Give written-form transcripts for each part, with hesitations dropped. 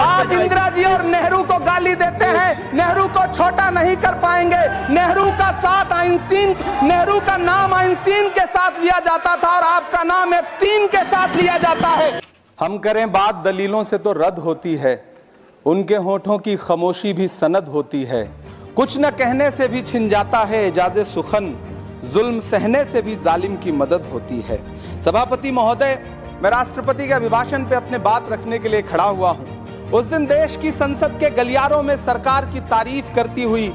आप इंदिरा जी और नेहरू को गाली देते हैं, नेहरू को छोटा नहीं कर पाएंगे। नेहरू का साथ आइंस्टीन, नेहरू का नाम आइंस्टीन के साथ लिया जाता था और आपका नाम एप्स्टीन के साथ लिया जाता है। हम करें बात दलीलों से तो रद्द होती है, उनके होठों की खामोशी भी सनद होती है। कुछ न कहने से भी छिन जाता है एजाज़े सुखन, जुल्म सहने से भी जालिम की मदद होती है। सभापति महोदय, मैं राष्ट्रपति के अभिभाषण पे अपने बात रखने के लिए खड़ा हुआ हूं। उस दिन देश की संसद के गलियारों में सरकार की तारीफ करती हुई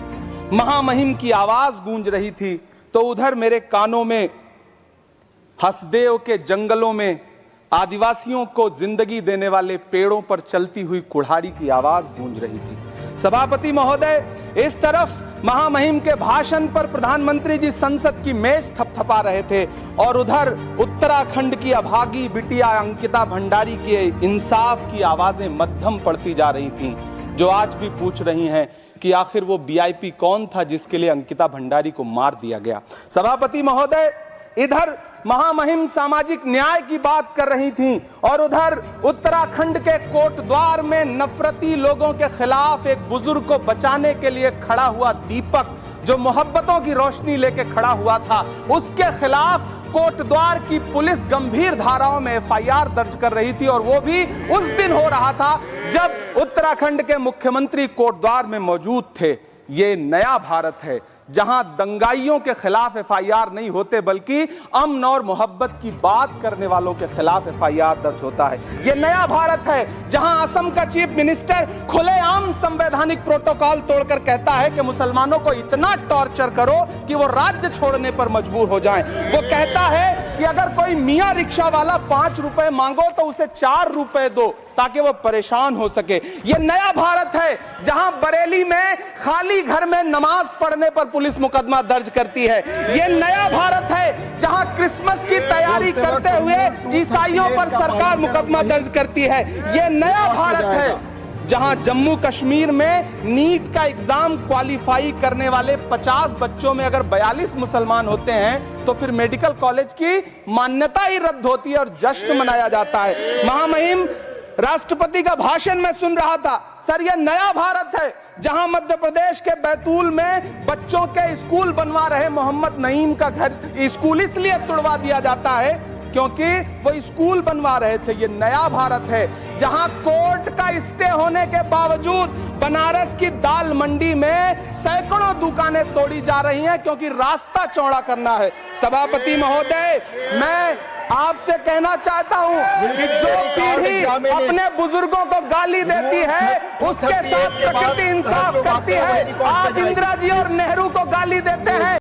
महामहिम की आवाज गूंज रही थी, तो उधर मेरे कानों में हसदेव के जंगलों में आदिवासियों को जिंदगी देने वाले पेड़ों पर चलती हुई कुल्हाड़ी की आवाज गूंज रही थी। सभापति महोदय, इस तरफ महामहिम के भाषण पर प्रधानमंत्री जी संसद की मेज थपथपा रहे थे और उधर उत्तराखंड की अभागी बिटिया अंकिता भंडारी के इंसाफ की आवाजें मध्यम पड़ती जा रही थीं, जो आज भी पूछ रही हैं कि आखिर वो वीआईपी कौन था जिसके लिए अंकिता भंडारी को मार दिया गया। सभापति महोदय, इधर महामहिम सामाजिक न्याय की बात कर रही थीं और उधर उत्तराखंड के कोटद्वार में नफरती लोगों के खिलाफ एक बुजुर्ग को बचाने के लिए खड़ा हुआ दीपक, जो मोहब्बतों की रोशनी लेके खड़ा हुआ था, उसके खिलाफ कोटद्वार की पुलिस गंभीर धाराओं में एफआईआर दर्ज कर रही थी। और वो भी उस दिन हो रहा था जब उत्तराखंड के मुख्यमंत्री कोटद्वार में मौजूद थे। ये नया भारत है जहां दंगाइयों के खिलाफ एफआईआर नहीं होते, बल्कि अमन और मोहब्बत की बात करने वालों के खिलाफ एफआईआर दर्ज होता है। यह नया भारत है जहां असम का चीफ मिनिस्टर खुलेआम संवैधानिक प्रोटोकॉल तोड़कर कहता है कि मुसलमानों को इतना टॉर्चर करो कि वो राज्य छोड़ने पर मजबूर हो जाएं। वो कहता है कि अगर कोई मियां रिक्शा वाला 5 रुपए मांगो तो उसे 4 रुपए दो ताकि वो परेशान हो सके। ये नया भारत है जहां बरेली में खाली घर में नमाज पढ़ने पर पुलिस मुकदमा दर्ज करती है। ये नया भारत है जहां क्रिसमस की तैयारी करते हुए ईसाइयों पर सरकार मुकदमा दर्ज करती है। ये नया भारत है जहां जम्मू कश्मीर में नीट का एग्जाम क्वालिफाई करने वाले 50 बच्चों में अगर 42 मुसलमान होते हैं तो फिर मेडिकल कॉलेज की मान्यता ही रद्द होती है और जश्न मनाया जाता है। महामहिम राष्ट्रपति का भाषण में सुन रहा था। सर, यह नया भारत है जहां मध्य प्रदेश के बैतूल में बच्चों के स्कूल बनवा रहे मोहम्मद नईम का घर स्कूल इसलिए तुड़वा दिया जाता है क्योंकि वो स्कूल बनवा रहे थे। ये नया भारत है जहां कोर्ट का स्टे होने के बावजूद बनारस की दाल मंडी में सैकड़ों दुकानें तोड़ी जा रही हैं क्योंकि रास्ता चौड़ा करना है। सभापति महोदय, मैं आपसे कहना चाहता हूं कि जो पीढ़ी अपने बुजुर्गों को गाली देती है उसके साथ प्रकृति इंसाफ करती है। आप इंदिरा जी और नेहरू को